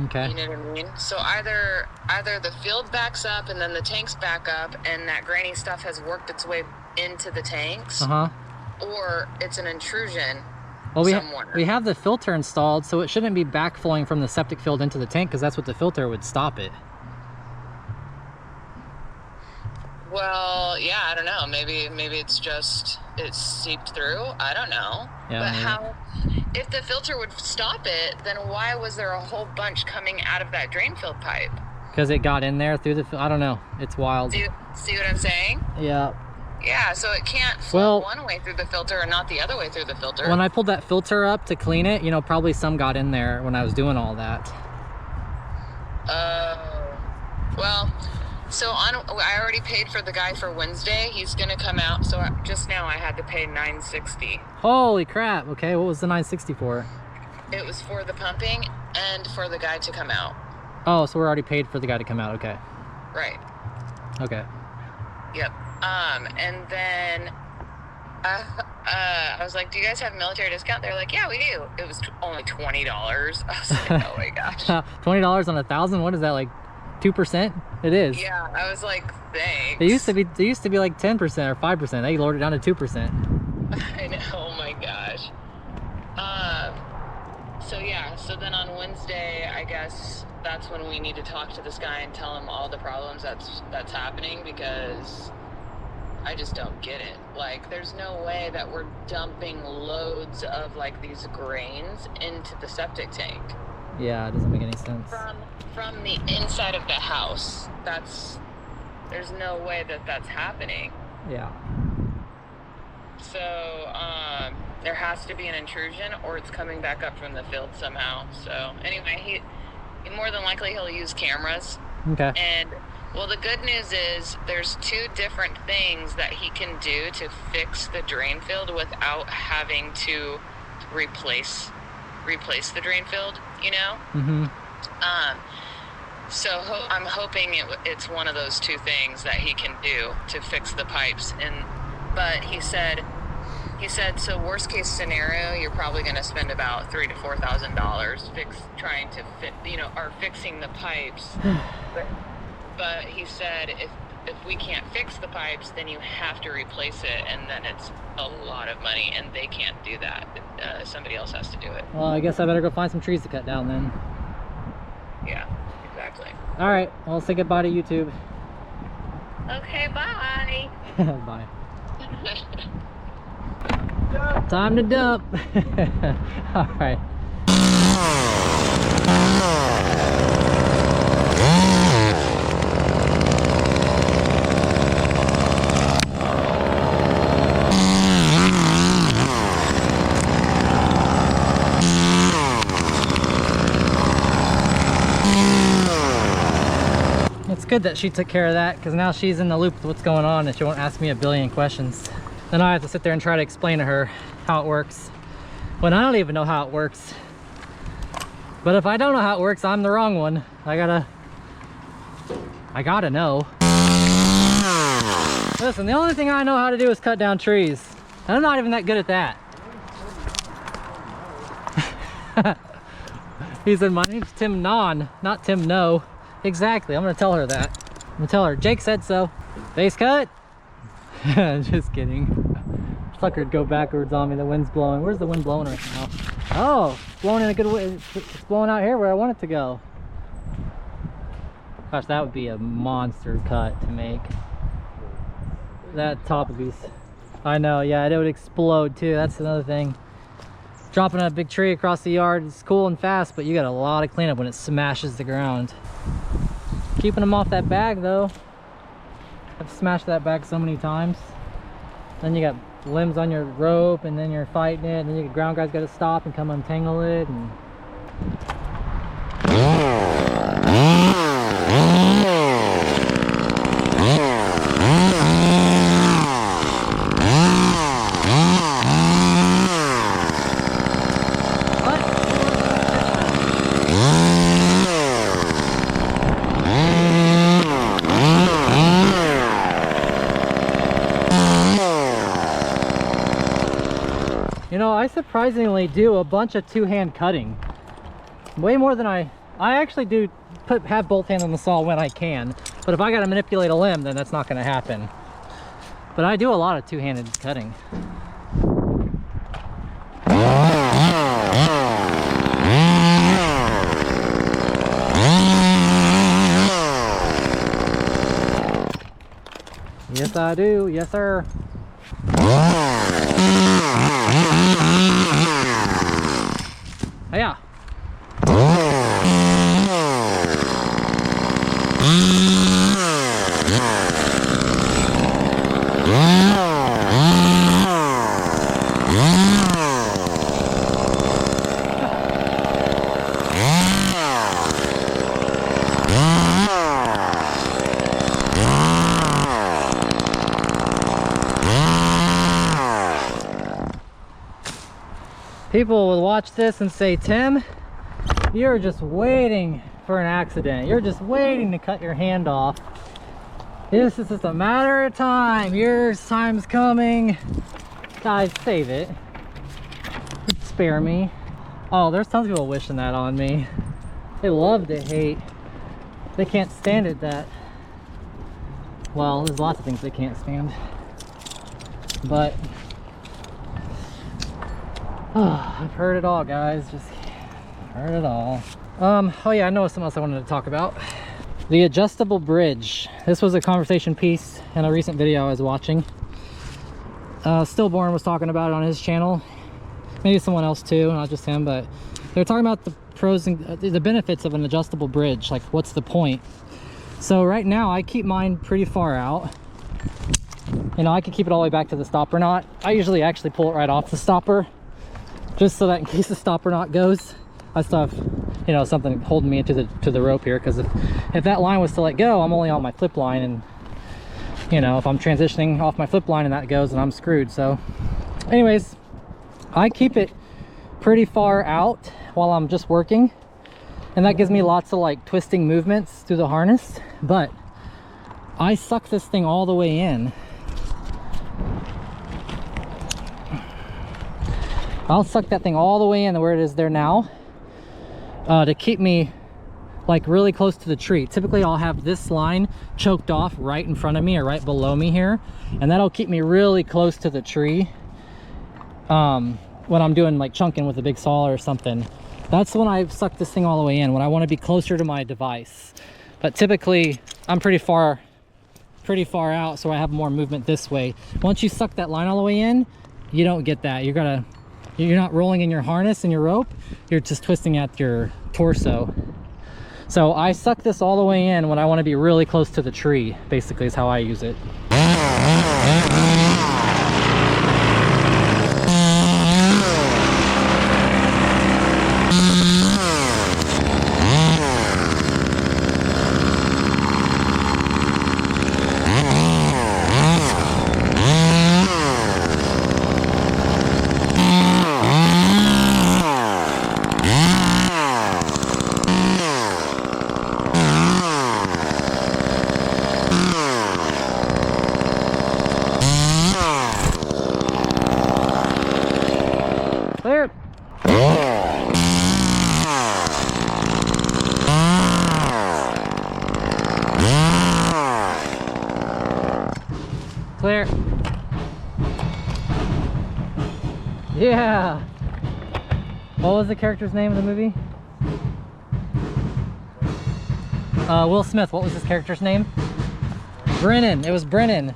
B: Okay.
D: You know what I mean? So either the field backs up and then the tanks back up and that grainy stuff has worked its way into the tanks.
B: Uh-huh.
D: or it's an intrusion
B: Well,
D: somewhere.
B: we have the filter installed, so it shouldn't be backflowing from the septic field into the tank, because that's what the filter would stop it.
D: Well, yeah, I don't know. Maybe it's just it's seeped through. I don't know.
B: Yeah,
D: but
B: maybe.
D: how? If the filter would stop it, then why was there a whole bunch coming out of that drain field pipe?
B: Because it got in there through the, I don't know. It's wild.
D: See what I'm saying?
B: Yeah.
D: Yeah, so it can't flow one way through the filter and not the other way through the filter.
B: When I pulled that filter up to clean it, you know, probably some got in there when I was doing all that.
D: Well, so I already paid for the guy for Wednesday. He's gonna come out. So just now I had to pay $960.
B: Holy crap. Okay, what was the $960 for?
D: It was for the pumping and for the guy to come out.
B: Oh, so we're already paid for the guy to come out. Okay.
D: Right.
B: Okay.
D: Yep. And then I was like, do you guys have military discount? They're like, yeah, we do. It was only $20. I was like, oh my gosh.
B: $20 on 1,000? What is that, like 2%? It is.
D: Yeah, I was like, thanks.
B: It used to be like 10% or 5%. They lowered it down to 2%.
D: I know, oh my gosh. So yeah, so then on Wednesday, I guess that's when we need to talk to this guy and tell him all the problems that's happening, because I just don't get it. Like, there's no way that we're dumping loads of like these grains into the septic tank.
B: Yeah, it doesn't make any sense.
D: From the inside of the house. There's no way that that's happening.
B: Yeah.
D: So, there has to be an intrusion, or it's coming back up from the field somehow. So anyway, he more than likely he'll use cameras.
B: Okay.
D: And well, the good news is there's 2 different things that he can do to fix the drain field without having to replace the drain field, you know?
B: Mm-hmm.
D: So I'm hoping it's one of those 2 things that he can do to fix the pipes. But he said, so worst case scenario, you're probably going to spend about $3,000 to $4,000 trying to fit, or fixing the pipes. But he said, if we can't fix the pipes, then you have to replace it, and then it's a lot of money, and they can't do that. Somebody else has to do it.
B: Well, I guess I better go find some trees to cut down then.
D: Yeah, exactly.
B: All right, well, say goodbye to YouTube.
D: Okay, bye.
B: Bye. Time to dump. All right. It's good that she took care of that, because now she's in the loop with what's going on and she won't ask me a billion questions. Then I have to sit there and try to explain to her how it works when I don't even know how it works. But if I don't know how it works, I'm the wrong one. I gotta know. Listen, the only thing I know how to do is cut down trees. And I'm not even that good at that. He said, my name's Tim Non, not Tim No. Exactly, I'm gonna tell her that. I'm gonna tell her, Jake said so. Face cut? Just kidding. Sucker'd go backwards on me, the wind's blowing. Where's the wind blowing right now? Oh, it's blowing in a good way. It's blowing out here where I want it to go. Gosh, that would be a monster cut to make. That top would be, I know, yeah, it would explode too. That's another thing. Dropping a big tree across the yard is cool and fast, but you got a lot of cleanup when it smashes the ground. Keeping them off that bag though. I've smashed that bag so many times. Then you got limbs on your rope, and then you're fighting it, and then the ground guy's got to stop and come untangle it. And you know, I surprisingly do a bunch of two-hand cutting. Way more than I actually do have both hands on the saw when I can. But if I gotta manipulate a limb, then that's not gonna happen. But I do a lot of two-handed cutting. I do. Yes, sir. Yeah. People will watch this and say, Tim, you're just waiting for an accident. You're just waiting to cut your hand off. This is just a matter of time. Your time's coming. Guys, save it. Spare me. Oh, there's tons of people wishing that on me. They love to hate. They can't stand it that. Well, there's lots of things they can't stand. But I've heard it all, guys. Just heard it all. Oh yeah, I know something else I wanted to talk about. The adjustable bridge. This was a conversation piece in a recent video I was watching. Stillborn was talking about it on his channel. Maybe someone else too, not just him, but they're talking about the pros and the benefits of an adjustable bridge. Like, what's the point? So right now I keep mine pretty far out. You know, I can keep it all the way back to the stopper knot. I usually actually pull it right off the stopper, just so that in case the stopper knot goes, I still have, you know, something holding me into the rope here. Because if that line was to let go, I'm only on my flip line, and you know, if I'm transitioning off my flip line and that goes, then I'm screwed. So anyways, I keep it pretty far out while I'm just working, and that gives me lots of like twisting movements through the harness. But I suck this thing all the way in. I'll suck that thing all the way in to where it is there now, to keep me like really close to the tree. Typically I'll have this line choked off right in front of me or right below me here, and that'll keep me really close to the tree when I'm doing like chunking with a big saw or something. That's when I suck this thing all the way in, when I want to be closer to my device. But typically I'm pretty far out, so I have more movement this way. Once you suck that line all the way in, you don't get that. You're not rolling in your harness and your rope, you're just twisting at your torso. So I suck this all the way in when I want to be really close to the tree, basically is how I use it. Clear. Clear. Yeah. What was the character's name in the movie? Will Smith. What was his character's name? Brennan. It was Brennan.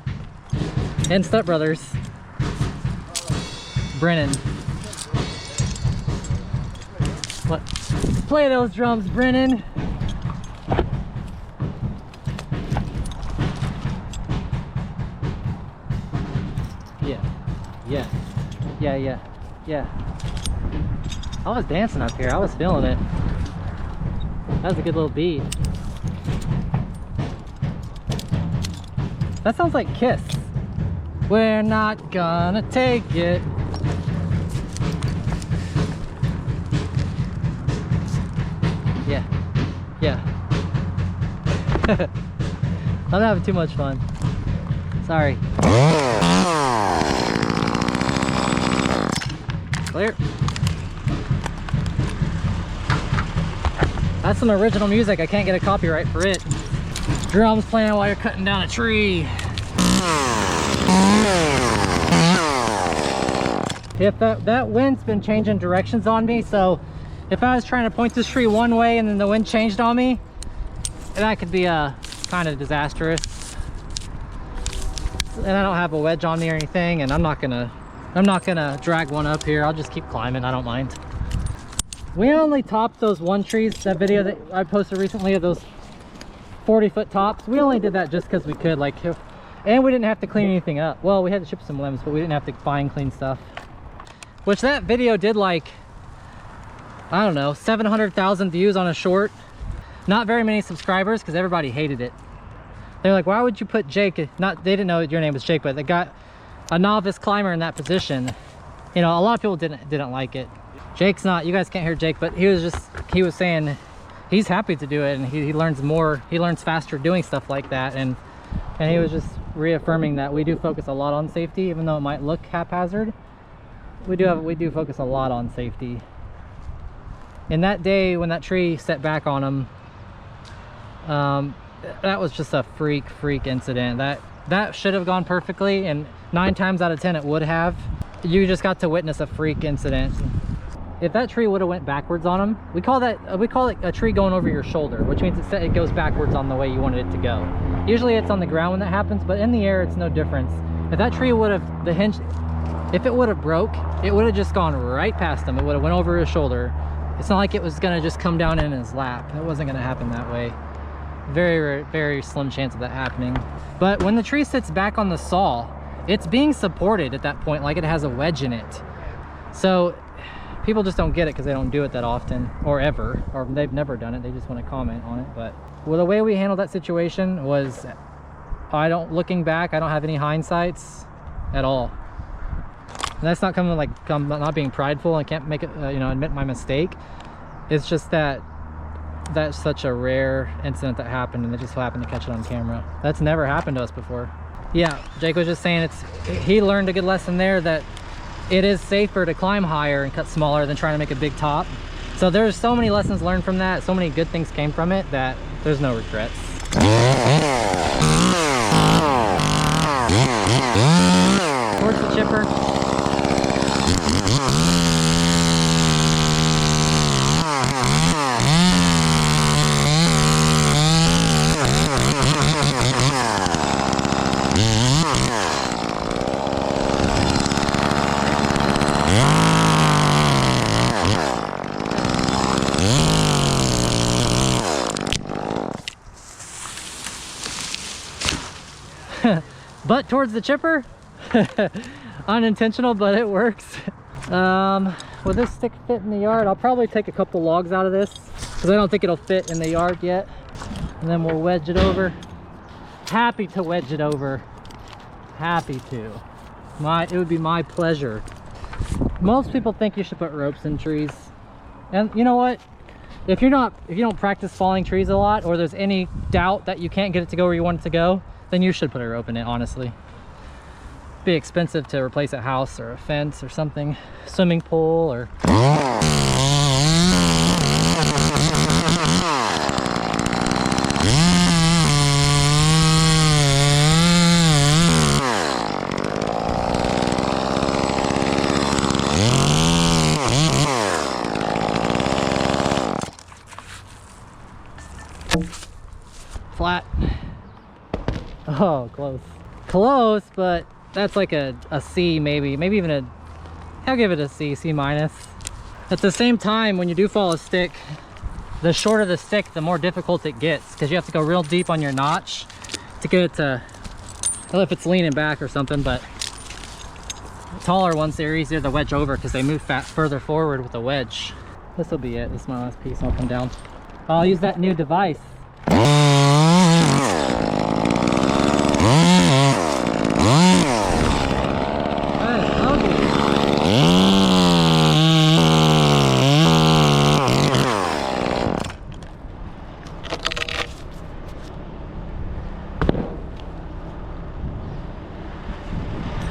B: In Step Brothers. Brennan. What? Play those drums, Brennan. Yeah. I was dancing up here. I was feeling it. That was a good little beat. That sounds like Kiss. We're not gonna take it. Yeah. I'm having too much fun. Sorry. Clear. That's some original music. I can't get a copyright for it. Drums playing while you're cutting down a tree. If that wind's been changing directions on me, so if I was trying to point this tree one way and then the wind changed on me, that could be kind of disastrous. and I don't have a wedge on me or anything, and I'm not gonna drag one up here. I'll just keep climbing, I don't mind. We only topped those one trees, that video that I posted recently of those 40-foot tops. We only did that just because we could, like, and we didn't have to clean anything up. Well, we had to chip some limbs, but we didn't have to find clean stuff. Which that video did, like, I don't know, 700,000 views on a short. Not very many subscribers because everybody hated it. They're like, why would you put Jake, they didn't know your name was Jake, but they got a novice climber in that position. You know, a lot of people didn't like it. Jake's not, you guys can't hear Jake, but he was saying he's happy to do it, and he learns more, he learns faster doing stuff like that, and he was just reaffirming that we do focus a lot on safety, even though it might look haphazard. We do focus a lot on safety. And that day when that tree set back on him, that was just a freak incident. That should have gone perfectly, and 9 times out of 10 it would have. You just got to witness a freak incident. If that tree would have went backwards on him, we call it a tree going over your shoulder, which means it goes backwards on the way you wanted it to go. Usually it's on the ground when that happens, but in the air it's no difference. If that tree would have, the hinge, if it would have broke, it would have just gone right past him. It would have went over his shoulder. It's not like it was gonna just come down in his lap. It wasn't gonna happen that way. Very slim chance of that happening. But when the tree sits back on the saw, it's being supported at that point like it has a wedge in it. So people just don't get it because they don't do it that often, or ever, or they've never done it. They just want to comment on it. But well, the way we handled that situation was, looking back, I don't have any hindsights at all. And that's not coming, like, I'm not being prideful. I can't make it, admit my mistake. It's just that that's such a rare incident that happened, and they just happened to catch it on camera. That's never happened to us before. Yeah, Jake was just saying he learned a good lesson there, that it is safer to climb higher and cut smaller than trying to make a big top. So there's so many lessons learned from that, so many good things came from it, that there's no regrets. Towards the chipper. But towards the chipper. Unintentional, but it works. Will this stick fit in the yard? I'll probably take a couple logs out of this because I don't think it'll fit in the yard yet, and then we'll wedge it over. Happy to wedge it over, happy to. It would be my pleasure. Most people think you should put ropes in trees, and you know what, if you don't practice falling trees a lot, or there's any doubt that you can't get it to go where you want it to go, then you should put a rope in it, honestly. Be expensive to replace a house or a fence or something, swimming pool or... Flat. Oh, close, but that's like a C, maybe even a, I'll give it a C minus. At the same time, when you do fall a stick, the shorter the stick, the more difficult it gets, because you have to go real deep on your notch to get it to, well, if it's leaning back or something, but taller ones, they're easier to wedge over because they move further forward with the wedge. This will be it. This is my last piece. I'll come down. I'll use that new device.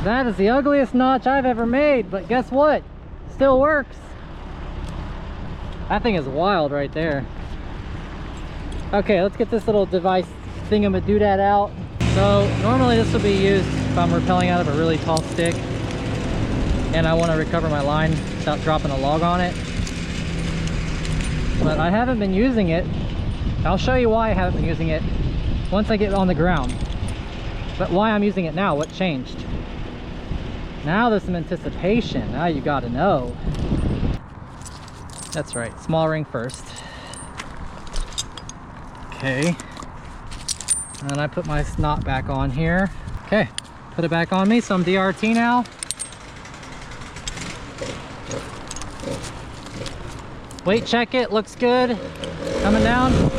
B: That is the ugliest notch I've ever made, but guess what? Still works. That thing is wild right there. Okay, let's get this little device thingamadoodad out. So normally this will be used if I'm rappelling out of a really tall stick and I want to recover my line without dropping a log on it. But I haven't been using it. I'll show you why I haven't been using it once I get on the ground. But why I'm using it now, what changed? Now there's some anticipation. Now you gotta know. That's right, small ring first. Okay. And then I put my snot back on here. Okay, put it back on me, some DRT now. Weight check it, looks good. Coming down.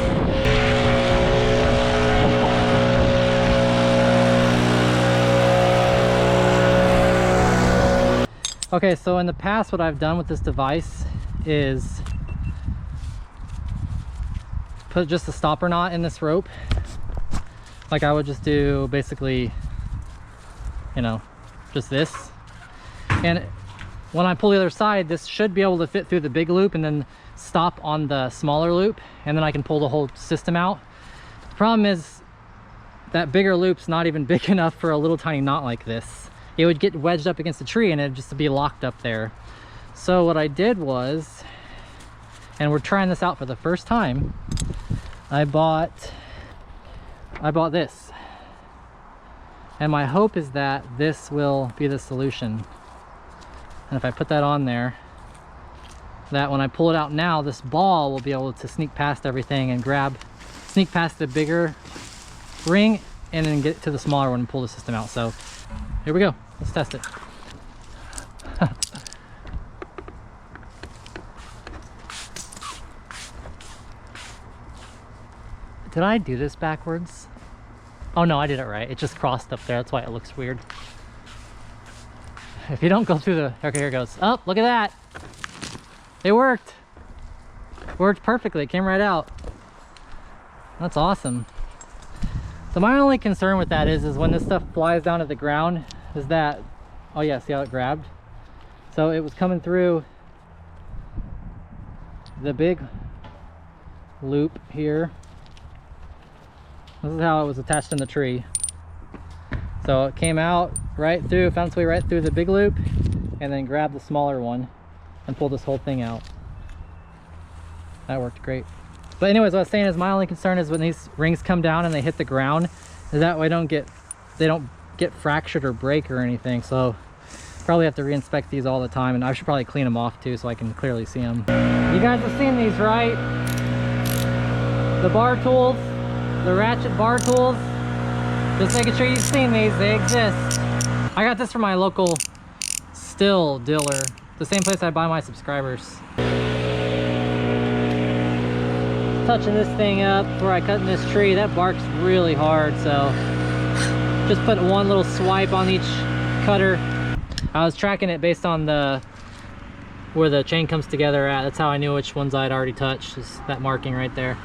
B: Okay, so in the past what I've done with this device is put just a stopper knot in this rope. Like I would just do basically, you know, just this. And when I pull the other side, this should be able to fit through the big loop and then stop on the smaller loop, and then I can pull the whole system out. The problem is that bigger loop's not even big enough for a little tiny knot like this. It would get wedged up against the tree and it'd just be locked up there. So what I did was, and we're trying this out for the first time, I bought this. And my hope is that this will be the solution. And if I put that on there, that when I pull it out now, this ball will be able to sneak past everything and sneak past the bigger ring and then get to the smaller one and pull the system out. So here we go, let's test it. Did I do this backwards? Oh no, I did it right. It just crossed up there, that's why it looks weird. If you don't go through the, okay, here it goes. Oh, look at that. It worked. Worked perfectly, it came right out. That's awesome. So my only concern with that is when this stuff flies down to the ground, is that, oh yeah, see how it grabbed? So it was coming through the big loop here. This is how it was attached in the tree. So it came out right through, found its way right through the big loop, and then grabbed the smaller one and pulled this whole thing out. That worked great. But anyways, what I was saying is my only concern is when these rings come down and they hit the ground, is that way they don't get fractured or break or anything. So probably have to reinspect these all the time, and I should probably clean them off too so I can clearly see them. You guys have seen these, right? The bar tools, the ratchet bar tools. Just making sure you've seen these, they exist. I got this from my local still dealer, the same place I buy my subscribers. Touching this thing up where I cut in this tree, that bark's really hard, so just put one little swipe on each cutter. I was tracking it based on where the chain comes together at. That's how I knew which ones I'd already touched, is that marking right there.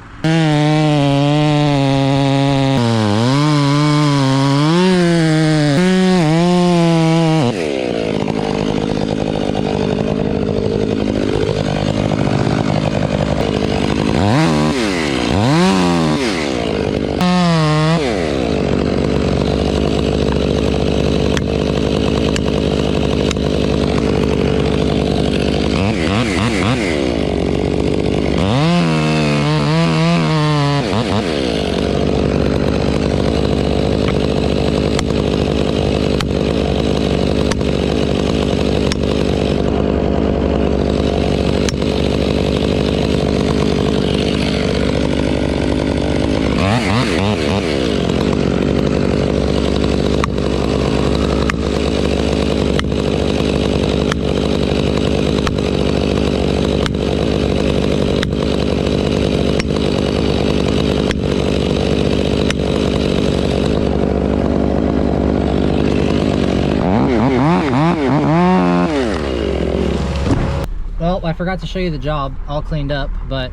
B: Well, I forgot to show you the job all cleaned up, but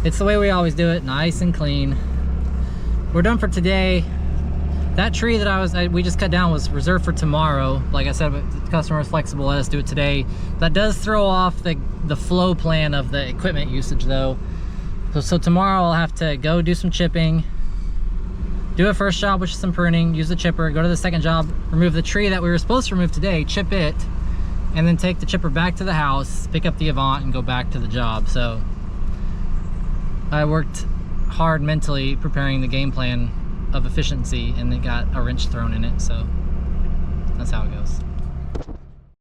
B: it's the way we always do it, nice and clean. We're done for today. That tree that we just cut down was reserved for tomorrow. Like I said, the customer is flexible, let us do it today. That does throw off the flow plan of the equipment usage though. So tomorrow I'll have to go do some chipping, do a first job, which is some pruning, use the chipper, go to the second job, remove the tree that we were supposed to remove today, chip it, and then take the chipper back to the house, pick up the Avant, and go back to the job. So I worked hard mentally preparing the game plan of efficiency and it got a wrench thrown in it, so that's how it goes.